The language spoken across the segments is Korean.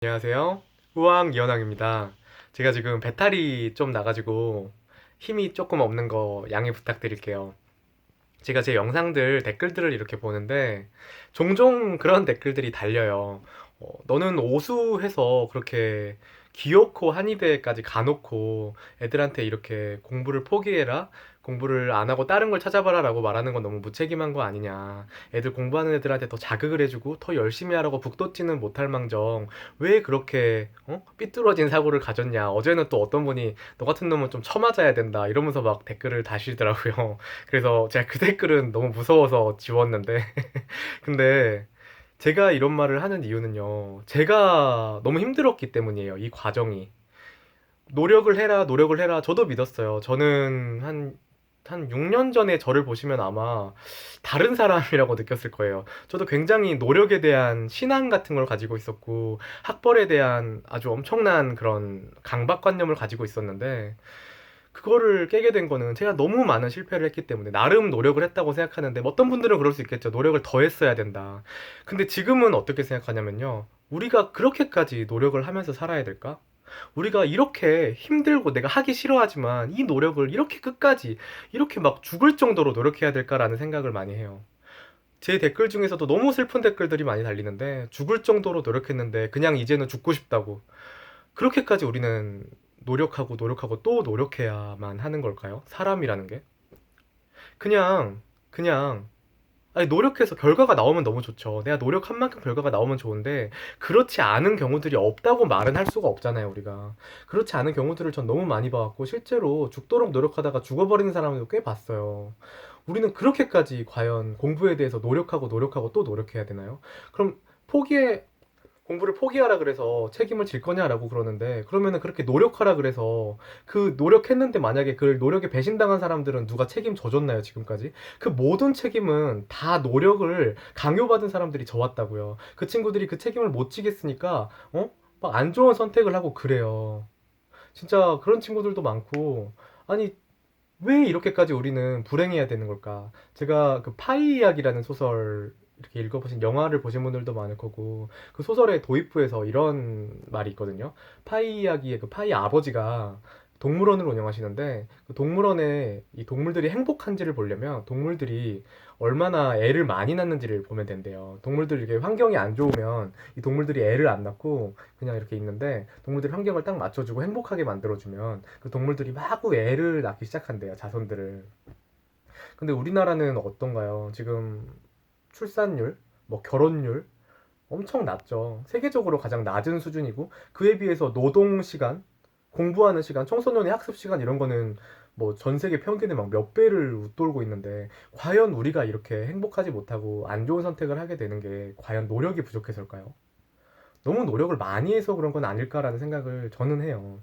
안녕하세요. 우왕 이현왕입니다. 제가 지금 배탈이 좀 나가지고 힘이 조금 없는 거 양해 부탁드릴게요. 제가 제 영상들 댓글들을 이렇게 보는데 종종 그런 댓글들이 달려요. 너는 오수해서 그렇게 귀엽고 한의대까지 가놓고 애들한테 이렇게 공부를 포기해라? 공부를 안 하고 다른 걸 찾아봐라 라고 말하는 건 너무 무책임한 거 아니냐. 애들 공부하는 애들한테 더 자극을 해주고 더 열심히 하라고 북돋지는 못할 망정 왜 그렇게 삐뚤어진 사고를 가졌냐. 어제는 또 어떤 분이 너 같은 놈은 좀 쳐맞아야 된다 이러면서 막 댓글을 다시더라고요. 그래서 제가 그 댓글은 너무 무서워서 지웠는데 근데 제가 이런 말을 하는 이유는요. 제가 너무 힘들었기 때문이에요. 이 과정이. 노력을 해라, 노력을 해라. 저도 믿었어요. 저는 한 6년 전에 저를 보시면 아마 다른 사람이라고 느꼈을 거예요. 저도 굉장히 노력에 대한 신앙 같은 걸 가지고 있었고, 학벌에 대한 아주 엄청난 그런 강박관념을 가지고 있었는데, 그거를 깨게 된 거는 제가 너무 많은 실패를 했기 때문에 나름 노력을 했다고 생각하는데 뭐 어떤 분들은 그럴 수 있겠죠. 노력을 더 했어야 된다. 근데 지금은 어떻게 생각하냐면요. 우리가 그렇게까지 노력을 하면서 살아야 될까? 우리가 이렇게 힘들고 내가 하기 싫어하지만 이 노력을 이렇게 끝까지 이렇게 막 죽을 정도로 노력해야 될까라는 생각을 많이 해요. 제 댓글 중에서도 너무 슬픈 댓글들이 많이 달리는데 죽을 정도로 노력했는데 그냥 이제는 죽고 싶다고. 그렇게까지 우리는 노력하고 노력하고 또 노력해야만 하는 걸까요? 사람이라는 게? 그냥, 아니, 노력해서 결과가 나오면 너무 좋죠. 내가 노력한 만큼 결과가 나오면 좋은데, 그렇지 않은 경우들이 없다고 말은 할 수가 없잖아요, 우리가. 그렇지 않은 경우들을 전 너무 많이 봐왔고, 실제로 죽도록 노력하다가 죽어버리는 사람도 꽤 봤어요. 우리는 그렇게까지 과연 공부에 대해서 노력하고 노력하고 또 노력해야 되나요? 그럼 포기해, 공부를 포기하라 그래서 책임을 질 거냐라고 그러는데 그러면은 그렇게 노력하라 그래서 그 노력했는데 만약에 그 노력에 배신당한 사람들은 누가 책임 져줬나요 지금까지? 그 모든 책임은 다 노력을 강요받은 사람들이 져왔다고요. 그 친구들이 그 책임을 못 지겠으니까 막 안 좋은 선택을 하고 그래요. 진짜 그런 친구들도 많고 아니 왜 이렇게까지 우리는 불행해야 되는 걸까? 제가 그 파이 이야기라는 소설 이렇게 읽어보신 영화를 보신 분들도 많을 거고 그 소설의 도입부에서 이런 말이 있거든요. 파이 이야기의 그 파이 아버지가 동물원을 운영하시는데 그 동물원에 이 동물들이 행복한지를 보려면 동물들이 얼마나 애를 많이 낳는지를 보면 된대요. 동물들 이게 환경이 안 좋으면 이 동물들이 애를 안 낳고 그냥 이렇게 있는데 동물들 환경을 딱 맞춰주고 행복하게 만들어주면 그 동물들이 마구 애를 낳기 시작한대요, 자손들을. 근데 우리나라는 어떤가요? 지금 출산율, 뭐 결혼율 엄청 낮죠. 세계적으로 가장 낮은 수준이고 그에 비해서 노동 시간, 공부하는 시간, 청소년의 학습 시간 이런 거는 뭐 전 세계 평균의 막 몇 배를 웃돌고 있는데 과연 우리가 이렇게 행복하지 못하고 안 좋은 선택을 하게 되는 게 과연 노력이 부족해서일까요? 너무 노력을 많이 해서 그런 건 아닐까라는 생각을 저는 해요.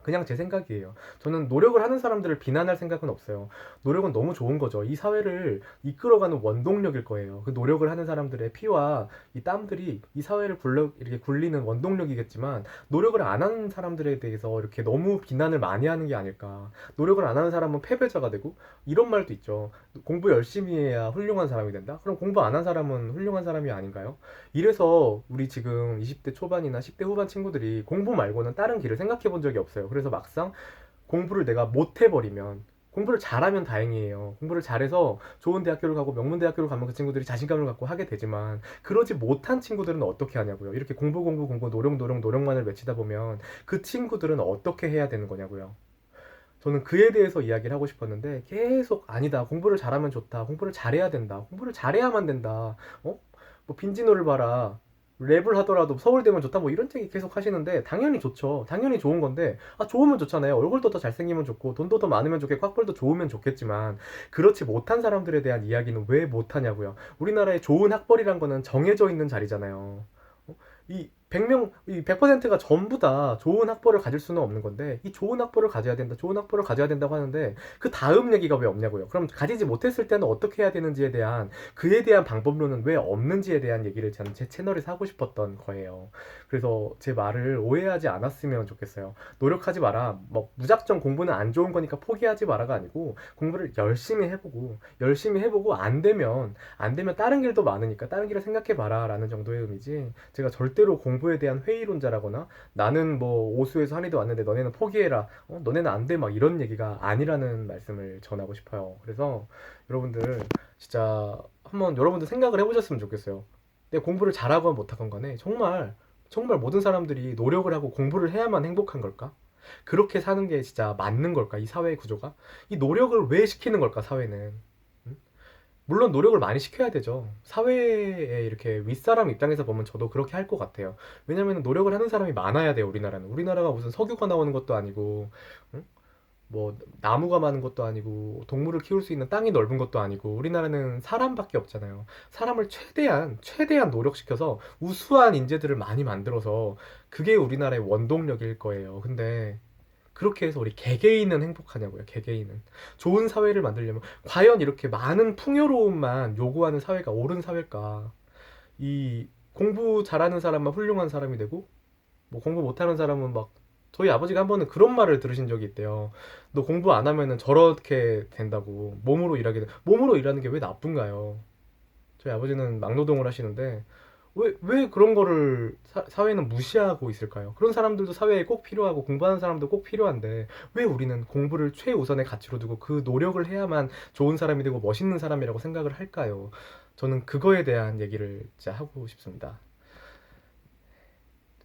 그냥 제 생각이에요. 저는 노력을 하는 사람들을 비난할 생각은 없어요. 노력은 너무 좋은 거죠. 이 사회를 이끌어가는 원동력일 거예요. 그 노력을 하는 사람들의 피와 이 땀들이 이 사회를 이렇게 굴리는 원동력이겠지만 노력을 안 하는 사람들에 대해서 이렇게 너무 비난을 많이 하는 게 아닐까. 노력을 안 하는 사람은 패배자가 되고 이런 말도 있죠. 공부 열심히 해야 훌륭한 사람이 된다? 그럼 공부 안 한 사람은 훌륭한 사람이 아닌가요? 이래서 우리 지금 20대 초반이나 10대 후반 친구들이 공부 말고는 다른 길을 생각해 본 적이 없어요. 그래서 막상 공부를 내가 못 해버리면 공부를 잘하면 다행이에요. 공부를 잘해서 좋은 대학교를 가고 명문대학교를 가면 그 친구들이 자신감을 갖고 하게 되지만 그러지 못한 친구들은 어떻게 하냐고요. 이렇게 공부 공부 공부 노력 노력 노력만을 외치다 보면 그 친구들은 어떻게 해야 되는 거냐고요. 저는 그에 대해서 이야기를 하고 싶었는데 계속 아니다. 공부를 잘하면 좋다. 공부를 잘해야 된다. 공부를 잘해야만 된다. 뭐 빈지노를 봐라. 랩을 하더라도 서울대면 좋다 뭐 이런 얘기 계속 하시는데 당연히 좋죠. 당연히 좋은 건데 좋으면 좋잖아요. 얼굴도 더 잘생기면 좋고 돈도 더 많으면 좋겠고 학벌도 좋으면 좋겠지만 그렇지 못한 사람들에 대한 이야기는 왜 못하냐고요. 우리나라의 좋은 학벌이란 거는 정해져 있는 자리잖아요. 이 100명, 이 100%가 전부 다 좋은 학벌을 가질 수는 없는 건데, 이 좋은 학벌을 가져야 된다, 좋은 학벌을 가져야 된다고 하는데, 그 다음 얘기가 왜 없냐고요. 그럼 가지지 못했을 때는 어떻게 해야 되는지에 대한, 그에 대한 방법론은 왜 없는지에 대한 얘기를 저는 제 채널에서 하고 싶었던 거예요. 그래서 제 말을 오해하지 않았으면 좋겠어요. 노력하지 마라. 뭐, 무작정 공부는 안 좋은 거니까 포기하지 마라가 아니고, 공부를 열심히 해보고, 안 되면 다른 길도 많으니까, 다른 길을 생각해 봐라. 라는 정도의 의미지, 제가 절대로 공부 공부에 대한 회의론자라거나 나는 뭐 오수에서 한의도 왔는데 너네는 포기해라. 너네는 안 돼. 막 이런 얘기가 아니라는 말씀을 전하고 싶어요. 그래서 여러분들 진짜 한번 여러분들 생각을 해보셨으면 좋겠어요. 내가 공부를 잘하건 못하건 간에 정말 모든 사람들이 노력을 하고 공부를 해야만 행복한 걸까? 그렇게 사는 게 진짜 맞는 걸까? 이 사회 구조가? 이 노력을 왜 시키는 걸까, 사회는? 음? 물론 노력을 많이 시켜야 되죠. 사회에 이렇게 윗사람 입장에서 보면 저도 그렇게 할 것 같아요. 왜냐면 노력을 하는 사람이 많아야 돼요, 우리나라는. 우리나라가 무슨 석유가 나오는 것도 아니고, 응? 뭐 나무가 많은 것도 아니고 동물을 키울 수 있는 땅이 넓은 것도 아니고 우리나라는 사람밖에 없잖아요. 사람을 최대한 노력시켜서 우수한 인재들을 많이 만들어서 그게 우리나라의 원동력일 거예요. 근데 그렇게 해서 우리 개개인은 행복하냐고요. 개개인은 좋은 사회를 만들려면 과연 이렇게 많은 풍요로움만 요구하는 사회가 옳은 사회일까? 이 공부 잘하는 사람만 훌륭한 사람이 되고 뭐 공부 못하는 사람은 막 저희 아버지가 한 번은 그런 말을 들으신 적이 있대요. 너 공부 안 하면은 저렇게 된다고. 몸으로 일하는 게 왜 나쁜가요? 저희 아버지는 막노동을 하시는데 왜 그런 거를 사회는 무시하고 있을까요? 그런 사람들도 사회에 꼭 필요하고 공부하는 사람도 꼭 필요한데 왜 우리는 공부를 최우선의 가치로 두고 그 노력을 해야만 좋은 사람이 되고 멋있는 사람이라고 생각을 할까요? 저는 그거에 대한 얘기를 진짜 하고 싶습니다.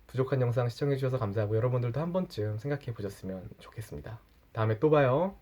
부족한 영상 시청해주셔서 감사하고 여러분들도 한 번쯤 생각해 보셨으면 좋겠습니다. 다음에 또 봐요.